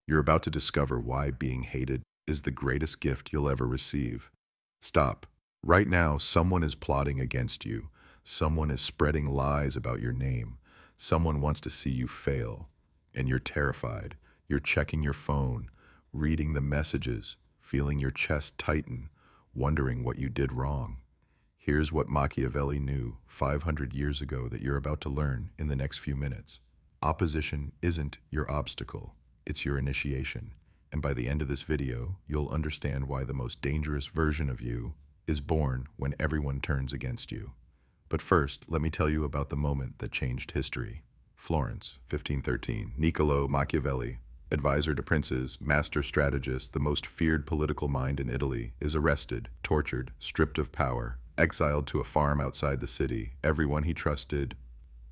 You're about to discover why being hated is the greatest gift you'll ever receive. Stop. Right now, someone is plotting against you. Someone is spreading lies about your name. Someone wants to see you fail. And you're terrified. You're checking your phone, reading the messages, feeling your chest tighten, wondering what you did wrong. Here's what Machiavelli knew 500 years ago that you're about to learn in the next few minutes. Opposition isn't your obstacle, it's your initiation. And by the end of this video, you'll understand why the most dangerous version of you is born when everyone turns against you. But first, let me tell you about the moment that changed history. Florence, 1513. Niccolò Machiavelli, advisor to princes, master strategist, the most feared political mind in Italy, is arrested, tortured, stripped of power, exiled to a farm outside the city. Everyone he trusted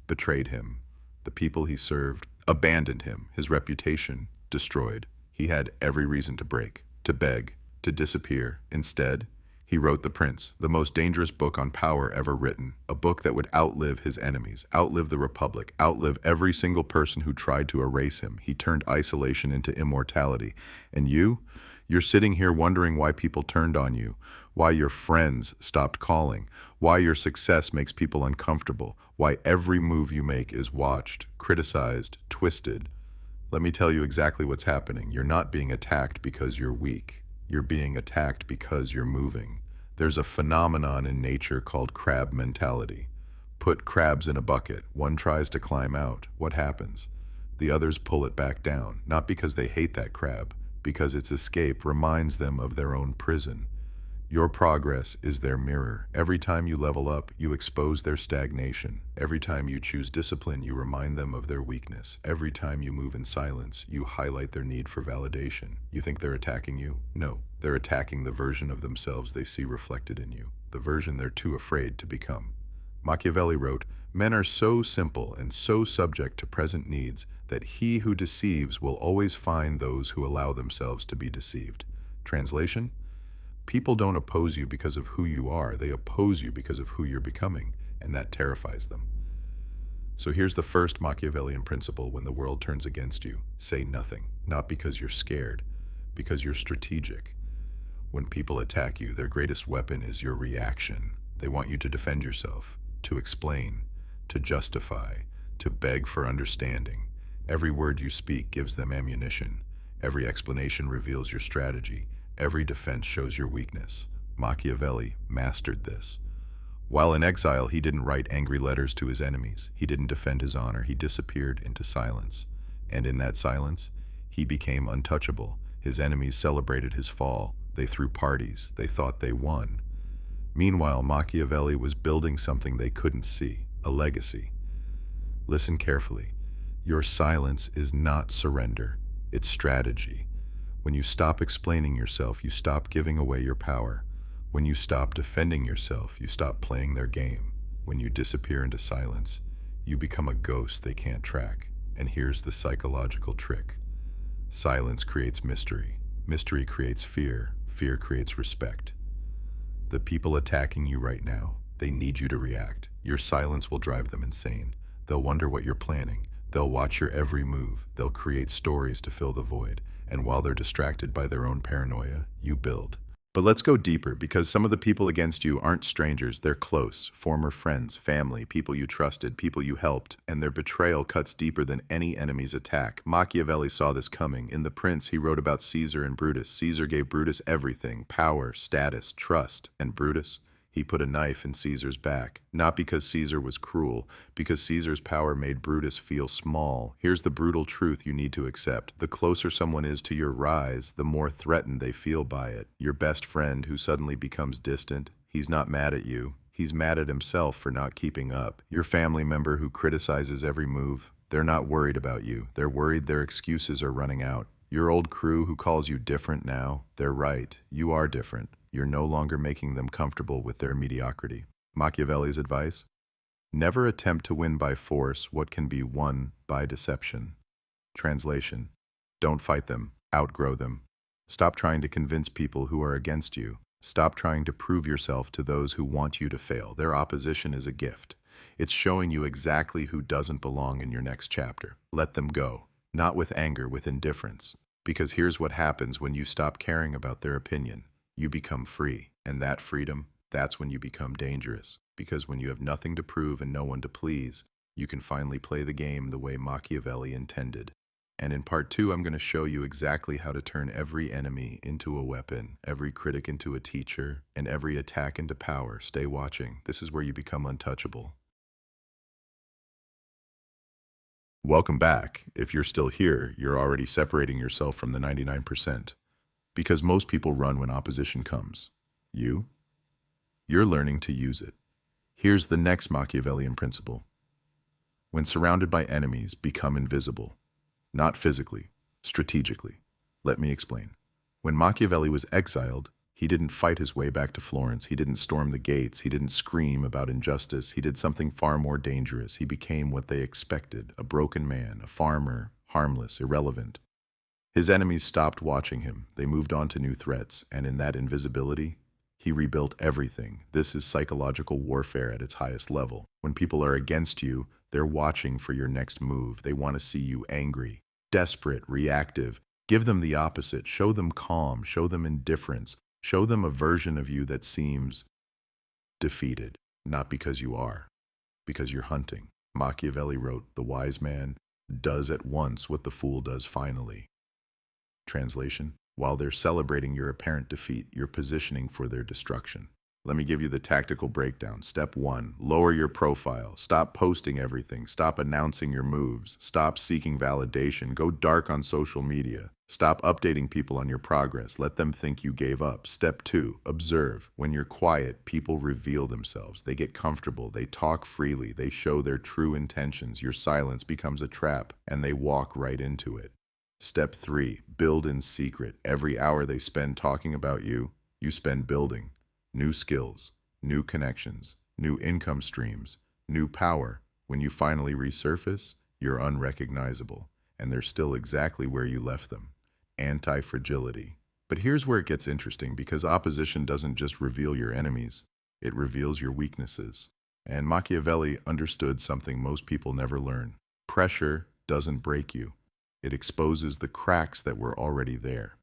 betrayed him. The people he served abandoned him. His reputation destroyed. He had every reason to break, to beg, to disappear. Instead, he wrote The Prince, the most dangerous book on power ever written, a book that would outlive his enemies, outlive the Republic, outlive every single person who tried to erase him. He turned isolation into immortality. And you're sitting here wondering why people turned on you, why your friends stopped calling, why your success makes people uncomfortable, why every move you make is watched, criticized, twisted. Let me tell you exactly what's happening. You're not being attacked because you're weak. You're being attacked because you're moving. There's a phenomenon in nature called crab mentality. Put crabs in a bucket. One tries to climb out. What happens? The others pull it back down, not because they hate that crab, because its escape reminds them of their own prison. Your progress is their mirror. Every time you level up, you expose their stagnation. Every time you choose discipline, you remind them of their weakness. Every time you move in silence, you highlight their need for validation. You think they're attacking you? No, they're attacking the version of themselves they see reflected in you, the version they're too afraid to become. Machiavelli wrote, "Men are so simple and so subject to present needs that he who deceives will always find those who allow themselves to be deceived." Translation? People don't oppose you because of who you are, they oppose you because of who you're becoming, and that terrifies them. So here's the first Machiavellian principle when the world turns against you. Say nothing, not because you're scared, because you're strategic. When people attack you, their greatest weapon is your reaction. They want you to defend yourself, to explain, to justify, to beg for understanding. Every word you speak gives them ammunition. Every explanation reveals your strategy. Every defense shows your weakness. Machiavelli mastered this. While in exile, he didn't write angry letters to his enemies. He didn't defend his honor. He disappeared into silence. And in that silence, he became untouchable. His enemies celebrated his fall. They threw parties. They thought they won. Meanwhile, Machiavelli was building something they couldn't see, a legacy. Listen carefully. Your silence is not surrender. It's strategy. When you stop explaining yourself, you stop giving away your power. When you stop defending yourself, you stop playing their game. When you disappear into silence, you become a ghost they can't track. And here's the psychological trick. Silence creates mystery. Mystery creates fear. Fear creates respect. The people attacking you right now, they need you to react. Your silence will drive them insane. They'll wonder what you're planning. They'll watch your every move. They'll create stories to fill the void. And while they're distracted by their own paranoia, you build. But let's go deeper, because some of the people against you aren't strangers. They're close, former friends, family, people you trusted, people you helped, and their betrayal cuts deeper than any enemy's attack. Machiavelli saw this coming. In The Prince, he wrote about Caesar and Brutus. Caesar gave Brutus everything: power, status, trust. And Brutus? He put a knife in Caesar's back, not because Caesar was cruel, because Caesar's power made Brutus feel small. Here's the brutal truth you need to accept. The closer someone is to your rise, the more threatened they feel by it. Your best friend who suddenly becomes distant, he's not mad at you. He's mad at himself for not keeping up. Your family member who criticizes every move, they're not worried about you. They're worried their excuses are running out. Your old crew who calls you different now, they're right. You are different. You're no longer making them comfortable with their mediocrity. Machiavelli's advice? Never attempt to win by force what can be won by deception. Translation: don't fight them, outgrow them. Stop trying to convince people who are against you. Stop trying to prove yourself to those who want you to fail. Their opposition is a gift. It's showing you exactly who doesn't belong in your next chapter. Let them go. Not with anger, with indifference. Because here's what happens when you stop caring about their opinion. You become free. And that freedom, that's when you become dangerous. Because when you have nothing to prove and no one to please, you can finally play the game the way Machiavelli intended. And in part 2, I'm going to show you exactly how to turn every enemy into a weapon, every critic into a teacher, and every attack into power. Stay watching. This is where you become untouchable. Welcome back. If you're still here, you're already separating yourself from the 99%. Because most people run when opposition comes. You're learning to use it. Here's the next Machiavellian principle. When surrounded by enemies, become invisible. Not physically, strategically. Let me explain. When Machiavelli was exiled, he didn't fight his way back to Florence. He didn't storm the gates. He didn't scream about injustice. He did something far more dangerous. He became what they expected, a broken man, a farmer, harmless, irrelevant. His enemies stopped watching him. They moved on to new threats, and in that invisibility, he rebuilt everything. This is psychological warfare at its highest level. When people are against you, they're watching for your next move. They want to see you angry, desperate, reactive. Give them the opposite. Show them calm. Show them indifference. Show them a version of you that seems defeated, not because you are, because you're hunting. Machiavelli wrote, "The wise man does at once what the fool does finally." Translation: while they're celebrating your apparent defeat, you're positioning for their destruction. Let me give you the tactical breakdown. Step 1, lower your profile. Stop posting everything. Stop announcing your moves. Stop seeking validation. Go dark on social media. Stop updating people on your progress. Let them think you gave up. Step 2, observe. When you're quiet, people reveal themselves. They get comfortable. They talk freely. They show their true intentions. Your silence becomes a trap, and they walk right into it. Step 3, build in secret. Every hour they spend talking about you, you spend building. New skills, new connections, new income streams, new power. When you finally resurface, you're unrecognizable, and they're still exactly where you left them. Anti-fragility. But here's where it gets interesting, because opposition doesn't just reveal your enemies, it reveals your weaknesses. And Machiavelli understood something most people never learn. Pressure doesn't break you. It exposes the cracks that were already there.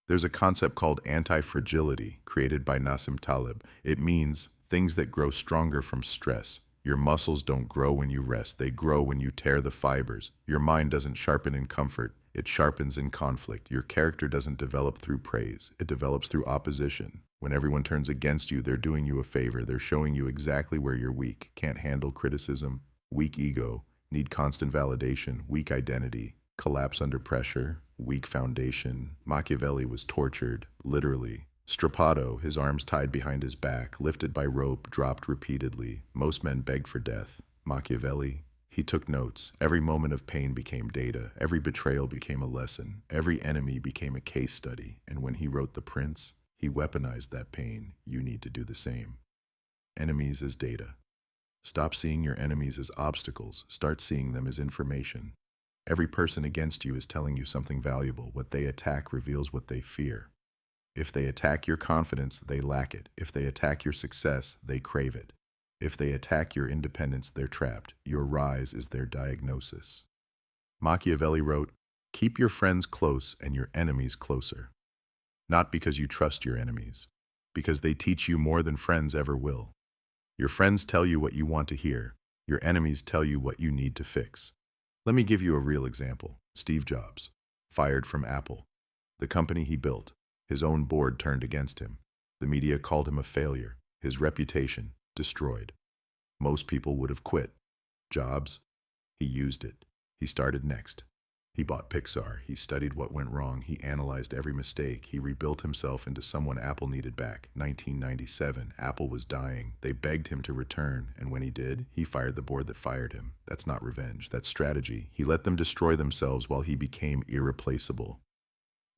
There's a concept called antifragility, created by Nassim Taleb. It means things that grow stronger from stress. Your muscles don't grow when you rest. They grow when you tear the fibers. Your mind doesn't sharpen in comfort. It sharpens in conflict. Your character doesn't develop through praise. It develops through opposition. When everyone turns against you, they're doing you a favor. They're showing you exactly where you're weak. Can't handle criticism. Weak ego. Need constant validation. Weak identity. Collapse under pressure, weak foundation. Machiavelli was tortured, literally. Strappato, his arms tied behind his back, lifted by rope, dropped repeatedly. Most men begged for death. Machiavelli, he took notes. Every moment of pain became data. Every betrayal became a lesson. Every enemy became a case study. And when he wrote The Prince, he weaponized that pain. You need to do the same. Enemies as data. Stop seeing your enemies as obstacles. Start seeing them as information. Every person against you is telling you something valuable. What they attack reveals what they fear. If they attack your confidence, they lack it. If they attack your success, they crave it. If they attack your independence, they're trapped. Your rise is their diagnosis. Machiavelli wrote, "Keep your friends close and your enemies closer." Not because you trust your enemies, because they teach you more than friends ever will. Your friends tell you what you want to hear. Your enemies tell you what you need to fix. Let me give you a real example. Steve Jobs, fired from Apple. The company he built, his own board turned against him. The media called him a failure. His reputation destroyed. Most people would have quit. Jobs, he used it. He started next. He bought Pixar. He studied what went wrong. He analyzed every mistake. He rebuilt himself into someone Apple needed back. 1997, Apple was dying. They begged him to return, and when he did, he fired the board that fired him. That's not revenge. That's strategy. He let them destroy themselves while he became irreplaceable.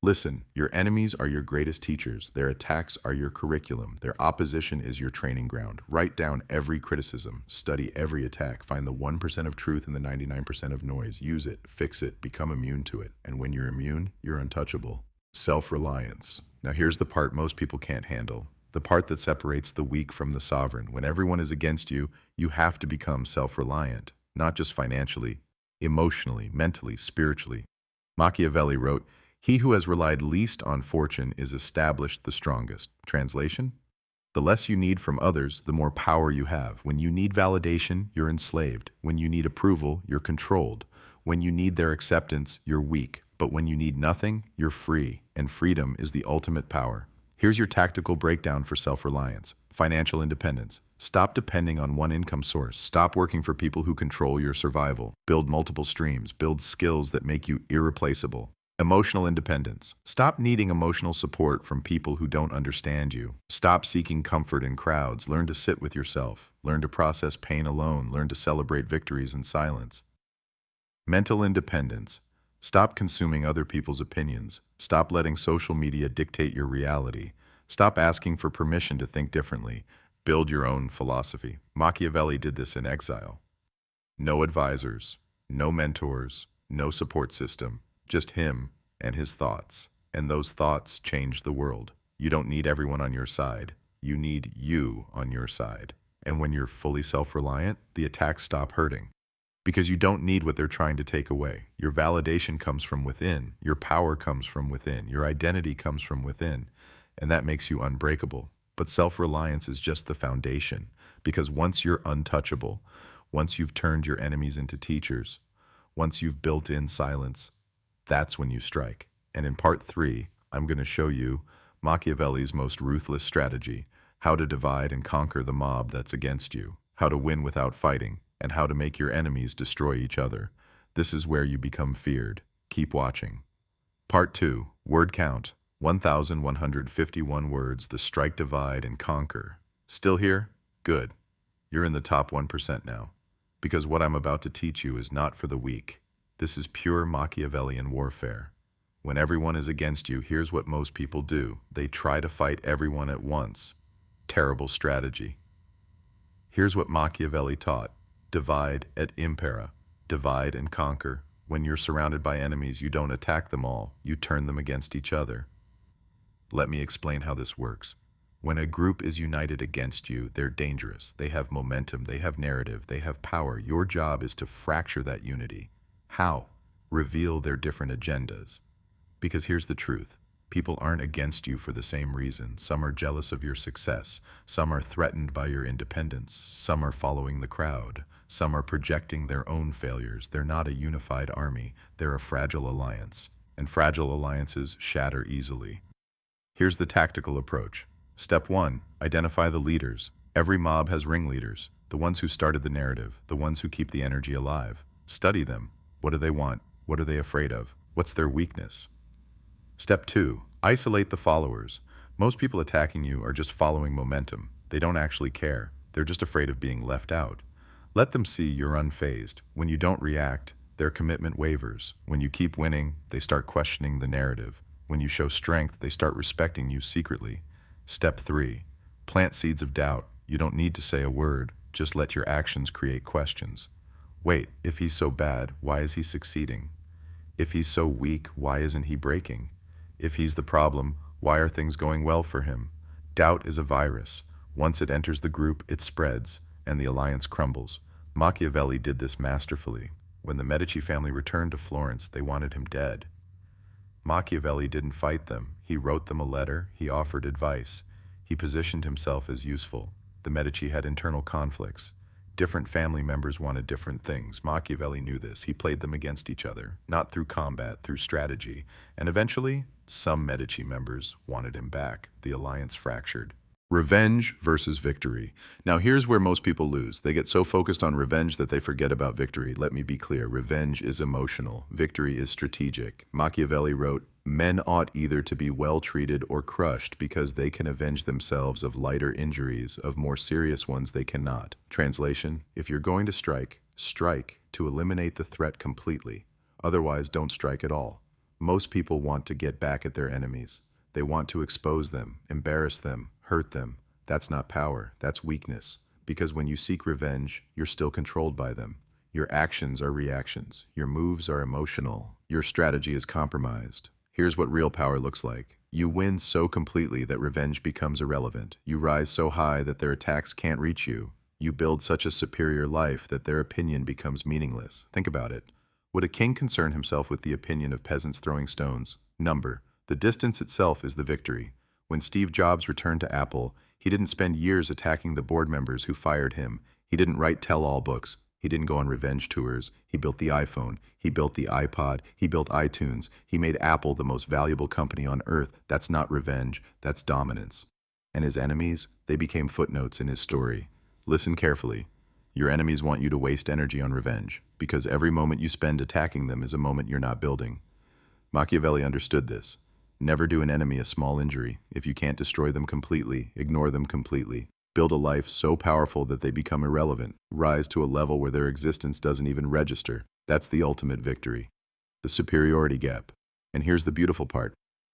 Listen, your enemies are your greatest teachers. Their attacks are your curriculum. Their opposition is your training ground. Write down every criticism. Study every attack. Find the 1% of truth in the 99% of noise. Use it, fix it, become immune to it. And when you're immune, you're untouchable. Self-reliance. Now here's the part most people can't handle. The part that separates the weak from the sovereign. When everyone is against you, you have to become self-reliant. Not just financially, emotionally, mentally, spiritually. Machiavelli wrote, He who has relied least on fortune is established the strongest. Translation? The less you need from others, the more power you have. When you need validation, you're enslaved. When you need approval, you're controlled. When you need their acceptance, you're weak. But when you need nothing, you're free. And freedom is the ultimate power. Here's your tactical breakdown for self-reliance. Financial independence. Stop depending on one income source. Stop working for people who control your survival. Build multiple streams. Build skills that make you irreplaceable. Emotional independence. Stop needing emotional support from people who don't understand you. Stop seeking comfort in crowds. Learn to sit with yourself. Learn to process pain alone. Learn to celebrate victories in silence. Mental independence. Stop consuming other people's opinions. Stop letting social media dictate your reality. Stop asking for permission to think differently. Build your own philosophy. Machiavelli did this in exile. No advisors, no mentors, no support system. Just him and his thoughts. And those thoughts changed the world. You don't need everyone on your side. You need you on your side. And when you're fully self-reliant, the attacks stop hurting. Because you don't need what they're trying to take away. Your validation comes from within. Your power comes from within. Your identity comes from within. And that makes you unbreakable. But self-reliance is just the foundation. Because once you're untouchable, once you've turned your enemies into teachers, once you've built in silence, that's when you strike. And in part 3, I'm going to show you Machiavelli's most ruthless strategy, how to divide and conquer the mob that's against you, how to win without fighting, and how to make your enemies destroy each other. This is where you become feared. Keep watching. Part 2, word count, 1,151 words, the strike, divide, and conquer. Still here? Good. You're in the top 1% now. Because what I'm about to teach you is not for the weak. This is pure Machiavellian warfare. When everyone is against you, here's what most people do. They try to fight everyone at once. Terrible strategy. Here's what Machiavelli taught. Divide et impera. Divide and conquer. When you're surrounded by enemies, you don't attack them all. You turn them against each other. Let me explain how this works. When a group is united against you, they're dangerous. They have momentum. They have narrative. They have power. Your job is to fracture that unity. How? Reveal their different agendas. Because here's the truth. People aren't against you for the same reason. Some are jealous of your success. Some are threatened by your independence. Some are following the crowd. Some are projecting their own failures. They're not a unified army. They're a fragile alliance. And fragile alliances shatter easily. Here's the tactical approach. Step 1. Identify the leaders. Every mob has ringleaders. The ones who started the narrative. The ones who keep the energy alive. Study them. What do they want? What are they afraid of? What's their weakness? Step 2. Isolate the followers. Most people attacking you are just following momentum. They don't actually care. They're just afraid of being left out. Let them see you're unfazed. When you don't react, their commitment wavers. When you keep winning, they start questioning the narrative. When you show strength, they start respecting you secretly. Step 3. Plant seeds of doubt. You don't need to say a word. Just let your actions create questions. Wait, if he's so bad, why is he succeeding? If he's so weak, why isn't he breaking? If he's the problem, why are things going well for him? Doubt is a virus. Once it enters the group, it spreads, and the alliance crumbles. Machiavelli did this masterfully. When the Medici family returned to Florence, they wanted him dead. Machiavelli didn't fight them. He wrote them a letter. He offered advice. He positioned himself as useful. The Medici had internal conflicts. Different family members wanted different things. Machiavelli knew this. He played them against each other, not through combat, through strategy. And eventually, some Medici members wanted him back. The alliance fractured. Revenge versus victory. Now here's where most people lose. They get so focused on revenge that they forget about victory. Let me be clear. Revenge is emotional. Victory is strategic. Machiavelli wrote, "Men ought either to be well treated or crushed because they can avenge themselves of lighter injuries, of more serious ones they cannot." Translation, if you're going to strike, strike to eliminate the threat completely. Otherwise, don't strike at all. Most people want to get back at their enemies. They want to expose them, embarrass them, hurt them. That's not power, that's weakness. Because when you seek revenge, you're still controlled by them. Your actions are reactions. Your moves are emotional. Your strategy is compromised. Here's what real power looks like. You win so completely that revenge becomes irrelevant. You rise so high that their attacks can't reach you. You build such a superior life that their opinion becomes meaningless. Think about it. Would a king concern himself with the opinion of peasants throwing stones? Number. The distance itself is the victory. When Steve Jobs returned to Apple, he didn't spend years attacking the board members who fired him. He didn't write tell-all books. He didn't go on revenge tours. He built the iPhone. He built the iPod. He built iTunes. He made Apple the most valuable company on earth. That's not revenge. That's dominance. And his enemies, they became footnotes in his story. Listen carefully. Your enemies want you to waste energy on revenge, because every moment you spend attacking them is a moment you're not building. Machiavelli understood this. Never do an enemy a small injury. If you can't destroy them completely, ignore them completely. Build a life so powerful that they become irrelevant. Rise to a level where their existence doesn't even register. That's the ultimate victory. The superiority gap. And here's the beautiful part.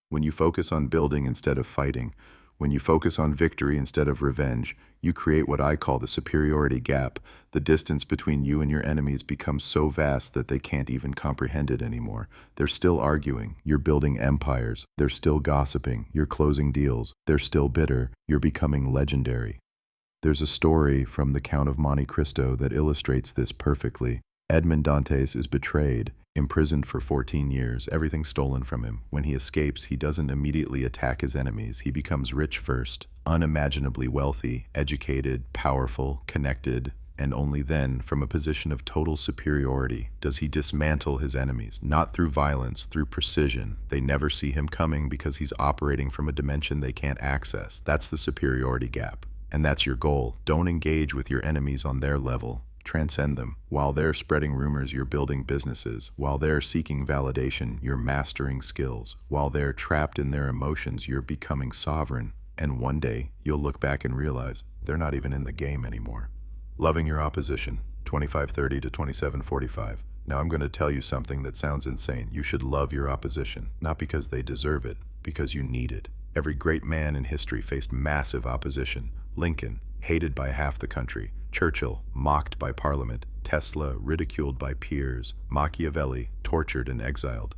When you focus on building instead of fighting, when you focus on victory instead of revenge, you create what I call the superiority gap. The distance between you and your enemies becomes so vast that they can't even comprehend it anymore. They're still arguing. You're building empires. They're still gossiping. You're closing deals. They're still bitter. You're becoming legendary. There's a story from the Count of Monte Cristo that illustrates this perfectly. Edmond Dantes is betrayed, imprisoned for 14 years, everything stolen from him. When he escapes, he doesn't immediately attack his enemies. He becomes rich first, unimaginably wealthy, educated, powerful, connected, and only then, from a position of total superiority, does he dismantle his enemies. Not through violence, through precision. They never see him coming because he's operating from a dimension they can't access. That's the superiority gap. And that's your goal. Don't engage with your enemies on their level. Transcend them. While they're spreading rumors, you're building businesses. While they're seeking validation, you're mastering skills. While they're trapped in their emotions, you're becoming sovereign. And one day, you'll look back and realize they're not even in the game anymore. Loving your opposition, 2530 to 2745. Now I'm going to tell you something that sounds insane. You should love your opposition, not because they deserve it, because you need it. Every great man in history faced massive opposition. Lincoln, hated by half the country. Churchill, mocked by Parliament. Tesla, ridiculed by peers. Machiavelli, tortured and exiled.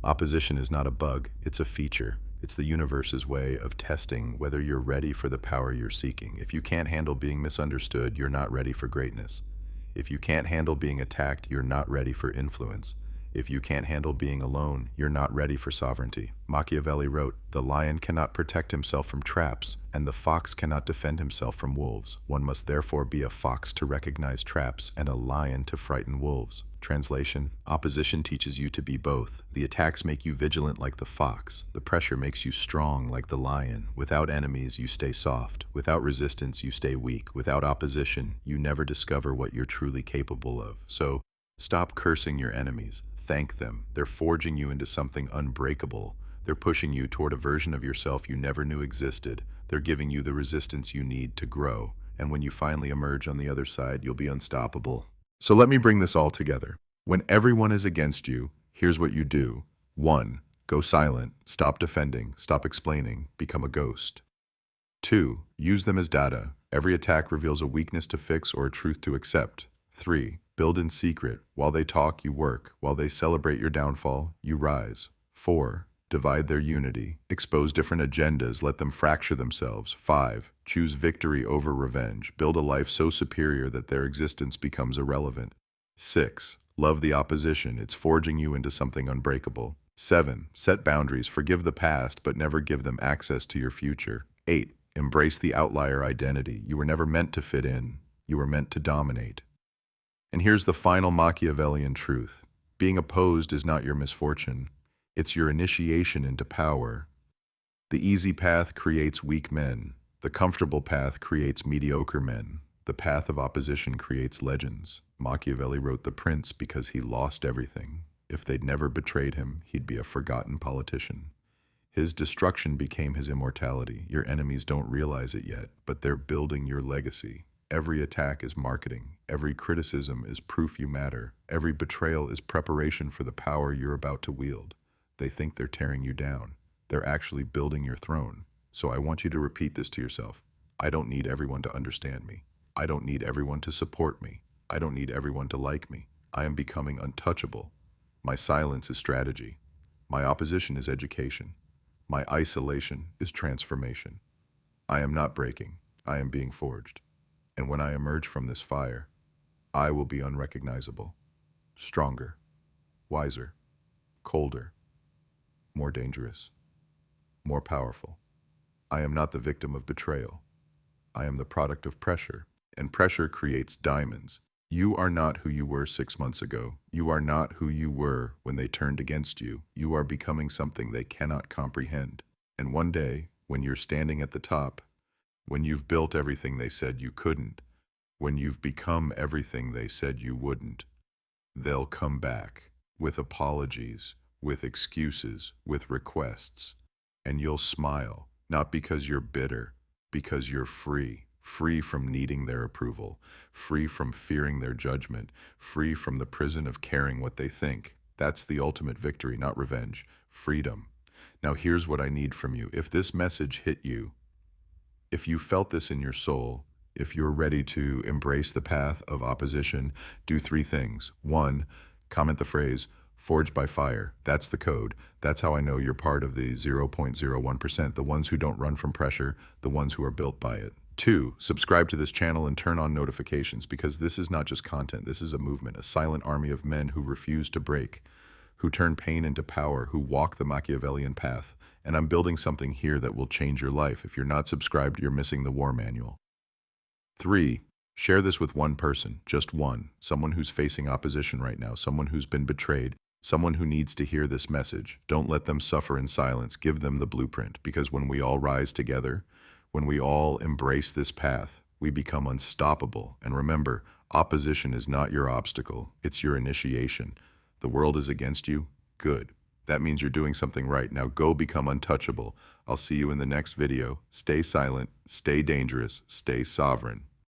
Opposition is not a bug, it's a feature. It's the universe's way of testing whether you're ready for the power you're seeking. If you can't handle being misunderstood, you're not ready for greatness. If you can't handle being attacked, you're not ready for influence. If you can't handle being alone, you're not ready for sovereignty. Machiavelli wrote, "The lion cannot protect himself from traps, and the fox cannot defend himself from wolves. One must therefore be a fox to recognize traps and a lion to frighten wolves." Translation: opposition teaches you to be both. The attacks make you vigilant like the fox. The pressure makes you strong like the lion. Without enemies, you stay soft. Without resistance, you stay weak. Without opposition, you never discover what you're truly capable of. So, stop cursing your enemies. Thank them. They're forging you into something unbreakable. They're pushing you toward a version of yourself you never knew existed. They're giving you the resistance you need to grow. And when you finally emerge on the other side, you'll be unstoppable. So let me bring this all together. When everyone is against you, here's what you do. 1. Go silent. Stop defending. Stop explaining. Become a ghost. 2. Use them as data. Every attack reveals a weakness to fix or a truth to accept. 3. Build in secret. While they talk, you work. While they celebrate your downfall, you rise. 4. Divide their unity. Expose different agendas. Let them fracture themselves. 5. Choose victory over revenge. Build a life so superior that their existence becomes irrelevant. 6. Love the opposition. It's forging you into something unbreakable. 7. Set boundaries. Forgive the past, but never give them access to your future. 8. Embrace the outlier identity. You were never meant to fit in. You were meant to dominate. And here's the final Machiavellian truth. Being opposed is not your misfortune. It's your initiation into power. The easy path creates weak men. The comfortable path creates mediocre men. The path of opposition creates legends. Machiavelli wrote The Prince because he lost everything. If they'd never betrayed him, he'd be a forgotten politician. His destruction became his immortality. Your enemies don't realize it yet, but they're building your legacy. Every attack is marketing. Every criticism is proof you matter. Every betrayal is preparation for the power you're about to wield. They think they're tearing you down. They're actually building your throne. So I want you to repeat this to yourself. I don't need everyone to understand me. I don't need everyone to support me. I don't need everyone to like me. I am becoming untouchable. My silence is strategy. My opposition is education. My isolation is transformation. I am not breaking. I am being forged. And when I emerge from this fire, I will be unrecognizable, stronger, wiser, colder, more dangerous, more powerful. I am not the victim of betrayal. I am the product of pressure, and pressure creates diamonds. You are not who you were 6 months ago. You are not who you were when they turned against you. You are becoming something they cannot comprehend. And one day, when you're standing at the top, when you've built everything they said you couldn't, when you've become everything they said you wouldn't, they'll come back with apologies, with excuses, with requests, and you'll smile, not because you're bitter, because you're free, free from needing their approval, free from fearing their judgment, free from the prison of caring what they think. That's the ultimate victory, not revenge, freedom. Now here's what I need from you. If this message hit you, if you felt this in your soul, if you're ready to embrace the path of opposition, do three things. One, comment the phrase, forged by fire. That's the code. That's how I know you're part of the 0.01%, the ones who don't run from pressure, the ones who are built by it. Two, subscribe to this channel and turn on notifications, because this is not just content. This is a movement, a silent army of men who refuse to break, who turn pain into power, who walk the Machiavellian path. And I'm building something here that will change your life. If you're not subscribed, you're missing the war manual. Three, share this with one person, just one, someone who's facing opposition right now, someone who's been betrayed, someone who needs to hear this message. Don't let them suffer in silence. Give them the blueprint, because when we all rise together, when we all embrace this path, we become unstoppable. And remember, opposition is not your obstacle, it's your initiation. The world is against you? Good. That means you're doing something right. Now go become untouchable. I'll see you in the next video. Stay silent, stay dangerous, stay sovereign.